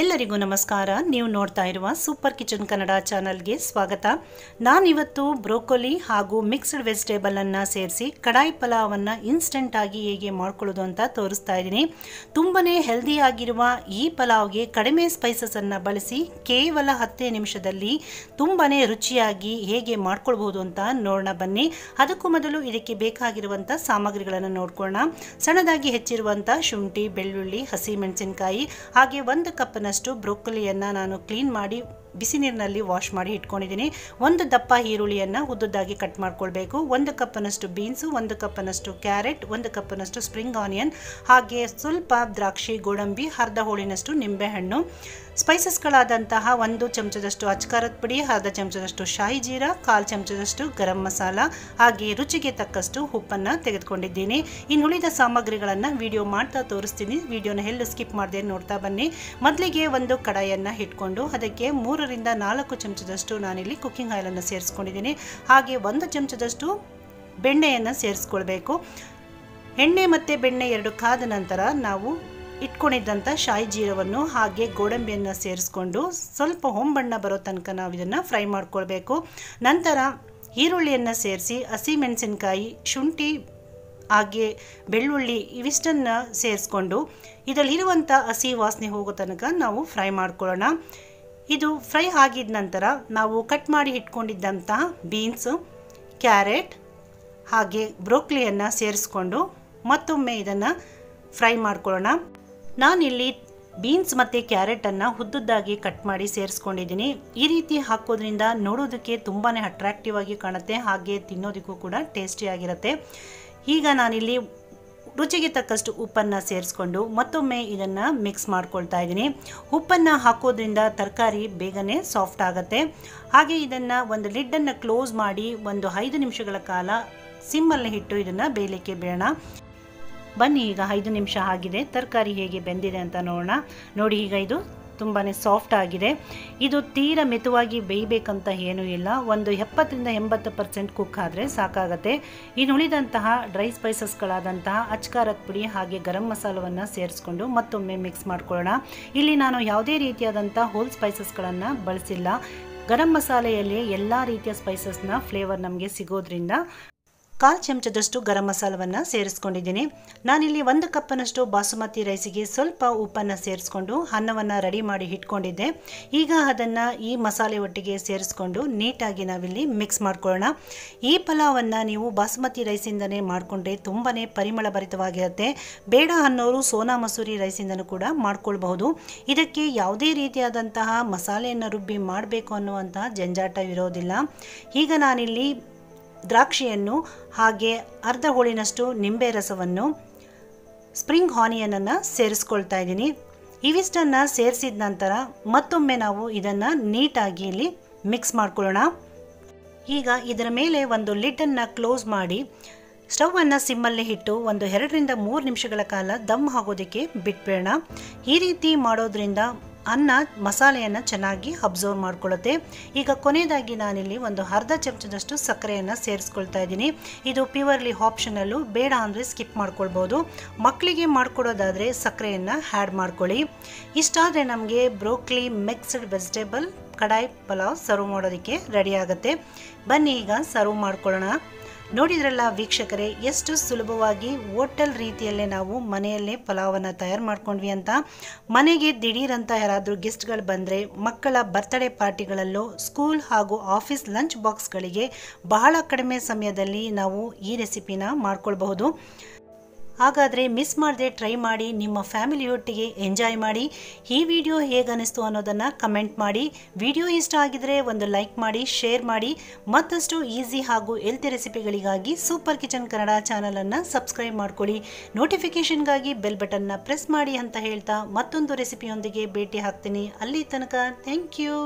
ಎಲ್ಲರಿಗೂ ನಮಸ್ಕಾರ. ನೀವು ನೋಡ್ತಾ ಇರುವ ಸೂಪರ್ ಕಿಚನ್ ಕನ್ನಡ ಚಾನಲ್ಗೆ ಸ್ವಾಗತ. ನಾನಿವತ್ತು ಬ್ರೋಕೊಲಿ ಹಾಗೂ ಮಿಕ್ಸ್ಡ್ ವೆಜಿಟೇಬಲ್ ಅನ್ನು ಸೇರಿಸಿ ಕಡಾಯಿ ಪಲಾವನ್ನು ಇನ್ಸ್ಟೆಂಟ್ ಆಗಿ ಹೇಗೆ ಮಾಡ್ಕೊಳ್ಳೋದು ಅಂತ ತೋರಿಸ್ತಾ ಇದ್ದೀನಿ. ತುಂಬನೇ ಹೆಲ್ದಿ ಆಗಿರುವ ಈ ಪಲಾವ್ಗೆ ಕಡಿಮೆ ಸ್ಪೈಸಸ್ ಅನ್ನು ಬಳಸಿ ಕೇವಲ 10 ನಿಮಿಷದಲ್ಲಿ ತುಂಬನೇ ರುಚಿಯಾಗಿ ಹೇಗೆ ಮಾಡ್ಕೊಳ್ಬಹುದು ಅಂತ ನೋಡೋಣ ಬನ್ನಿ. ಅದಕ್ಕೂ ಮೊದಲು ಇದಕ್ಕೆ ಬೇಕಾಗಿರುವಂಥ ಸಾಮಗ್ರಿಗಳನ್ನು ನೋಡ್ಕೊಳ್ಳೋಣ. ಸಣ್ಣದಾಗಿ ಹೆಚ್ಚಿರುವಂಥ ಶುಂಠಿ, ಬೆಳ್ಳುಳ್ಳಿ, ಹಸಿಮೆಣಸಿನಕಾಯಿ, ಹಾಗೆ 1 ಕಪ್ ನಷ್ಟು ಬ್ರೋಕೊಲಿಯನ್ನು ನಾನು ಕ್ಲೀನ್ ಮಾಡಿ ಬಿಸಿ ನೀರಿನಲ್ಲಿ ವಾಶ್ ಮಾಡಿ ಇಟ್ಕೊಂಡಿದ್ದೀನಿ. 1 ದಪ್ಪ ಈರುಳ್ಳಿಯನ್ನು ಉದ್ದುದ್ದಾಗಿ ಕಟ್ ಮಾಡ್ಕೊಳ್ಬೇಕು. 1 ಕಪ್ನಷ್ಟು ಬೀನ್ಸು, 1 ಕಪ್ನಷ್ಟು ಕ್ಯಾರೆಟ್, 1 ಕಪ್ನಷ್ಟು ಸ್ಪ್ರಿಂಗ್ ಆನಿಯನ್, ಹಾಗೆ ಸ್ವಲ್ಪ ದ್ರಾಕ್ಷಿ, ಗೋಡಂಬಿ, ಅರ್ಧ ಹೋಳಿನಷ್ಟು ನಿಂಬೆಹಣ್ಣು. ಸ್ಪೈಸಸ್ಗಳಾದಂತಹ 1 ಚಮಚದಷ್ಟು ಅಚ್ಕಾರದ ಪುಡಿ, ಅರ್ಧ ಚಮಚದಷ್ಟು ಶಾಯಿ ಜೀರಾ, 1/4 ಚಮಚದಷ್ಟು ಗರಂ ಮಸಾಲ, ಹಾಗೆ ರುಚಿಗೆ ತಕ್ಕಷ್ಟು ಉಪ್ಪನ್ನು ತೆಗೆದುಕೊಂಡಿದ್ದೀನಿ. ಇನ್ನು ಉಳಿದ ಸಾಮಗ್ರಿಗಳನ್ನು ವಿಡಿಯೋ ಮಾಡ್ತಾ ತೋರಿಸ್ತೀನಿ. ವಿಡಿಯೋನ ಎಲ್ಲೂ ಸ್ಕಿಪ್ ಮಾಡದೆ ನೋಡ್ತಾ ಬನ್ನಿ. ಮೊದಲಿಗೆ ಒಂದು ಕಡಾಯಿಯನ್ನು ಇಟ್ಕೊಂಡು ಅದಕ್ಕೆ 3 ರಿಂದ 4 ಚಮಚದಷ್ಟು ನಾನಿಲ್ಲಿ ಕುಕ್ಕಿಂಗ್ ಆಯಿಲನ್ನು ಸೇರಿಸ್ಕೊಂಡಿದ್ದೀನಿ. ಹಾಗೆ 1 ಚಮಚದಷ್ಟು ಬೆಣ್ಣೆಯನ್ನು ಸೇರಿಸ್ಕೊಳ್ಬೇಕು. ಎಣ್ಣೆ ಮತ್ತು ಬೆಣ್ಣೆ ಎರಡು ಕಾದ ನಂತರ ನಾವು ಇಟ್ಕೊಂಡಿದ್ದಂಥ ಶಾಯಿ ಜೀರವನ್ನು ಹಾಗೆ ಗೋಡಂಬಿಯನ್ನು ಸೇರಿಸ್ಕೊಂಡು ಸ್ವಲ್ಪ ಹೊಂಬಣ್ಣ ಬರೋ ತನಕ ನಾವು ಇದನ್ನು ಫ್ರೈ ಮಾಡ್ಕೊಳ್ಬೇಕು. ನಂತರ ಈರುಳ್ಳಿಯನ್ನು ಸೇರಿಸಿ ಹಸಿಮೆಣಸಿನಕಾಯಿ, ಶುಂಠಿ ಹಾಗೆ ಬೆಳ್ಳುಳ್ಳಿ ಇವಿಷ್ಟನ್ನು ಸೇರಿಸ್ಕೊಂಡು ಇದರಲ್ಲಿರುವಂಥ ಹಸಿ ವಾಸನೆ ಹೋಗೋ ತನಕ ನಾವು ಫ್ರೈ ಮಾಡ್ಕೊಳ್ಳೋಣ. ಇದು ಫ್ರೈ ಆಗಿದ ನಂತರ ನಾವು ಕಟ್ ಮಾಡಿ ಇಟ್ಕೊಂಡಿದ್ದಂತಹ ಬೀನ್ಸು, ಕ್ಯಾರೆಟ್ ಹಾಗೆ ಬ್ರೋಕೊಲಿಯನ್ನು ಸೇರಿಸ್ಕೊಂಡು ಮತ್ತೊಮ್ಮೆ ಇದನ್ನು ಫ್ರೈ ಮಾಡ್ಕೊಳ್ಳೋಣ. ನಾನಿಲ್ಲಿ ಬೀನ್ಸ್ ಮತ್ತು ಕ್ಯಾರೆಟನ್ನು ಉದ್ದುದ್ದಾಗಿ ಕಟ್ ಮಾಡಿ ಸೇರಿಸ್ಕೊಂಡಿದ್ದೀನಿ. ಈ ರೀತಿ ಹಾಕೋದ್ರಿಂದ ನೋಡೋದಕ್ಕೆ ತುಂಬಾ ಅಟ್ರಾಕ್ಟಿವ್ ಆಗಿ ಕಾಣುತ್ತೆ, ಹಾಗೆ ತಿನ್ನೋದಕ್ಕೂ ಕೂಡ ಟೇಸ್ಟಿಯಾಗಿರುತ್ತೆ. ಈಗ ನಾನಿಲ್ಲಿ ರುಚಿಗೆ ತಕ್ಕಷ್ಟು ಉಪ್ಪನ್ನು ಸೇರಿಸ್ಕೊಂಡು ಮತ್ತೊಮ್ಮೆ ಇದನ್ನು ಮಿಕ್ಸ್ ಮಾಡ್ಕೊಳ್ತಾ ಇದ್ದೀನಿ. ಉಪ್ಪನ್ನು ಹಾಕೋದ್ರಿಂದ ತರಕಾರಿ ಬೇಗನೆ ಸಾಫ್ಟ್ ಆಗುತ್ತೆ. ಹಾಗೆ ಇದನ್ನು ಒಂದು ಲಿಡ್ಡನ್ನು ಕ್ಲೋಸ್ ಮಾಡಿ 5 ನಿಮಿಷಗಳ ಕಾಲ ಸಿಮ್ಮಲ್ಲಿ ಇಟ್ಟು ಇದನ್ನು ಬೇಯಲಿಕ್ಕೆ ಬಿಡೋಣ. ಬನ್ನಿ, ಈಗ 5 ನಿಮಿಷ ಆಗಿದೆ. ತರಕಾರಿ ಹೇಗೆ ಬೆಂದಿದೆ ಅಂತ ನೋಡೋಣ. ನೋಡಿ, ಈಗ ಇದು ತುಂಬಾ ಸಾಫ್ಟ್ ಆಗಿದೆ. ಇದು ತೀರಾ ಮೆತುವಾಗಿ ಬೇಯಬೇಕಂತ ಏನೂ ಇಲ್ಲ. 70 ರಿಂದ 80% ಕುಕ್ ಆದರೆ ಸಾಕಾಗತ್ತೆ. ಇನ್ನು ಉಳಿದಂತಹ ಡ್ರೈ ಸ್ಪೈಸಸ್ಗಳಾದಂತಹ ಅಚ್ಕಾರದ ಪುಡಿ ಹಾಗೆ ಗರಂ ಮಸಾಲವನ್ನು ಸೇರಿಸ್ಕೊಂಡು ಮತ್ತೊಮ್ಮೆ ಮಿಕ್ಸ್ ಮಾಡ್ಕೊಳ್ಳೋಣ. ಇಲ್ಲಿ ನಾನು ಯಾವುದೇ ರೀತಿಯಾದಂಥ ಹೋಲ್ ಸ್ಪೈಸಸ್ಗಳನ್ನು ಬಳಸಿಲ್ಲ. ಗರಂ ಮಸಾಲೆಯಲ್ಲಿ ಎಲ್ಲ ರೀತಿಯ ಸ್ಪೈಸಸ್ನ ಫ್ಲೇವರ್ ನಮಗೆ ಸಿಗೋದ್ರಿಂದ 1/4 ಚಮಚದಷ್ಟು ಗರಂ ಮಸಾಲವನ್ನು ಸೇರಿಸ್ಕೊಂಡಿದ್ದೀನಿ. ನಾನಿಲ್ಲಿ 1 ಕಪ್ನಷ್ಟು ಬಾಸುಮತಿ ರೈಸಿಗೆ ಸ್ವಲ್ಪ ಉಪ್ಪನ್ನು ಸೇರಿಸ್ಕೊಂಡು ಅನ್ನವನ್ನು ರೆಡಿ ಮಾಡಿ ಇಟ್ಕೊಂಡಿದ್ದೆ. ಈಗ ಅದನ್ನು ಈ ಮಸಾಲೆ ಒಟ್ಟಿಗೆ ಸೇರಿಸ್ಕೊಂಡು ನೀಟಾಗಿ ನಾವಿಲ್ಲಿ ಮಿಕ್ಸ್ ಮಾಡ್ಕೊಳ್ಳೋಣ. ಈ ಪಲಾವನ್ನು ನೀವು ಬಾಸುಮತಿ ರೈಸಿಂದನೇ ಮಾಡಿಕೊಂಡ್ರೆ ತುಂಬಾ ಪರಿಮಳಭರಿತವಾಗಿರುತ್ತೆ. ಬೇಡ ಅನ್ನೋರು ಸೋನಾ ಮಸೂರಿ ರೈಸಿಂದನೂ ಕೂಡ ಮಾಡ್ಕೊಳ್ಬಹುದು. ಇದಕ್ಕೆ ಯಾವುದೇ ರೀತಿಯಾದಂತಹ ಮಸಾಲೆಯನ್ನು ರುಬ್ಬಿ ಮಾಡಬೇಕು ಅನ್ನುವಂತಹ ಜಂಜಾಟ ಇರೋದಿಲ್ಲ. ಈಗ ನಾನಿಲ್ಲಿ ದ್ರಾಕ್ಷಿಯನ್ನು ಹಾಗೆ ಅರ್ಧ ಹೋಳಿನಷ್ಟು ನಿಂಬೆ ರಸವನ್ನು, ಸ್ಪ್ರಿಂಗ್ ಆನಿಯನನ್ನು ಸೇರಿಸ್ಕೊಳ್ತಾ ಇದ್ದೀನಿ. ಇವಿಷ್ಟನ್ನು ಸೇರಿಸಿದ ನಂತರ ಮತ್ತೊಮ್ಮೆ ನಾವು ಇದನ್ನು ನೀಟಾಗಿ ಇಲ್ಲಿ ಮಿಕ್ಸ್ ಮಾಡ್ಕೊಳ್ಳೋಣ. ಈಗ ಇದರ ಮೇಲೆ ಒಂದು ಲಿಡ್ಡನ್ನು ಕ್ಲೋಸ್ ಮಾಡಿ ಸ್ಟವನ್ನು ಸಿಮ್ಮಲ್ಲಿ ಇಟ್ಟು 2 ರಿಂದ 3 ನಿಮಿಷಗಳ ಕಾಲ ದಮ್ ಆಗೋದಕ್ಕೆ ಬಿಟ್ಬಿಡೋಣ. ಈ ರೀತಿ ಮಾಡೋದ್ರಿಂದ ಅನ್ನ ಮಸಾಲೆಯನ್ನು ಚೆನ್ನಾಗಿ ಅಬ್ಸರ್ವ್ ಮಾಡ್ಕೊಳ್ಳುತ್ತೆ. ಈಗ ಕೊನೆಯದಾಗಿ ನಾನಿಲ್ಲಿ ಅರ್ಧ ಚಮಚದಷ್ಟು ಸಕ್ಕರೆಯನ್ನು ಸೇರಿಸ್ಕೊಳ್ತಾ ಇದ್ದೀನಿ. ಇದು ಪ್ಯೂರ್ಲಿ ಆಪ್ಷನಲ್ಲು, ಬೇಡ ಅಂದರೆ ಸ್ಕಿಪ್ ಮಾಡ್ಕೊಳ್ಬೋದು. ಮಕ್ಕಳಿಗೆ ಮಾಡ್ಕೊಡೋದಾದರೆ ಸಕ್ಕರೆಯನ್ನು ಆ್ಯಡ್ ಮಾಡ್ಕೊಳ್ಳಿ. ಇಷ್ಟಾದರೆ ನಮಗೆ ಬ್ರೋಕೊಲಿ ಮಿಕ್ಸ್ಡ್ ವೆಜಿಟೇಬಲ್ ಕಡಾಯಿ ಪಲಾವ್ ಸರ್ವ್ ಮಾಡೋದಕ್ಕೆ ರೆಡಿ ಆಗುತ್ತೆ. ಬನ್ನಿ, ಈಗ ಸರ್ವ್ ಮಾಡ್ಕೊಳ್ಳೋಣ. ನೋಡಿದ್ರಲ್ಲ ವೀಕ್ಷಕರೇ, ಎಷ್ಟು ಸುಲಭವಾಗಿ ಹೋಟೆಲ್ ರೀತಿಯಲ್ಲೇ ನಾವು ಮನೆಯಲ್ಲೇ ಪಲಾವನ್ನು ತಯಾರು ಮಾಡ್ಕೊಂಡ್ವಿ ಅಂತ. ಮನೆಗೆ ದಿಢೀರಂತ ಯಾರಾದರೂ ಗೆಸ್ಟ್ಗಳು ಬಂದರೆ, ಮಕ್ಕಳ ಬರ್ತ್ಡೇ ಪಾರ್ಟಿಗಳಲ್ಲೂ, ಸ್ಕೂಲ್ ಹಾಗೂ ಆಫೀಸ್ ಲಂಚ್ ಬಾಕ್ಸ್ಗಳಿಗೆ ಬಹಳ ಕಡಿಮೆ ಸಮಯದಲ್ಲಿ ನಾವು ಈ ರೆಸಿಪಿನ ಮಾಡ್ಕೊಳ್ಬಹುದು. ಹಾಗಾದರೆ ಮಿಸ್ ಮಾಡದೆ ಟ್ರೈ ಮಾಡಿ, ನಿಮ್ಮ ಫ್ಯಾಮಿಲಿಯೊಟ್ಟಿಗೆ ಎಂಜಾಯ್ ಮಾಡಿ. ಈ ವಿಡಿಯೋ ಹೇಗೆ ಅನಿಸ್ತು ಅನ್ನೋದನ್ನು ಕಮೆಂಟ್ ಮಾಡಿ. ವಿಡಿಯೋ ಇಷ್ಟ ಆಗಿದರೆ ಒಂದು ಲೈಕ್ ಮಾಡಿ, ಶೇರ್ ಮಾಡಿ. ಮತ್ತಷ್ಟು ಈಸಿ ಹಾಗೂ ಹೆಲ್ತಿ ರೆಸಿಪಿಗಳಿಗಾಗಿ ಸೂಪರ್ ಕಿಚನ್ ಕನ್ನಡ ಚಾನಲನ್ನು ಸಬ್ಸ್ಕ್ರೈಬ್ ಮಾಡ್ಕೊಳ್ಳಿ. ನೋಟಿಫಿಕೇಷನ್ಗಾಗಿ ಬೆಲ್ ಬಟನ್ನ ಪ್ರೆಸ್ ಮಾಡಿ ಅಂತ ಹೇಳ್ತಾ ಮತ್ತೊಂದು ರೆಸಿಪಿಯೊಂದಿಗೆ ಭೇಟಿ ಆಗ್ತೀನಿ. ಅಲ್ಲಿ ತನಕ ಥ್ಯಾಂಕ್ ಯು.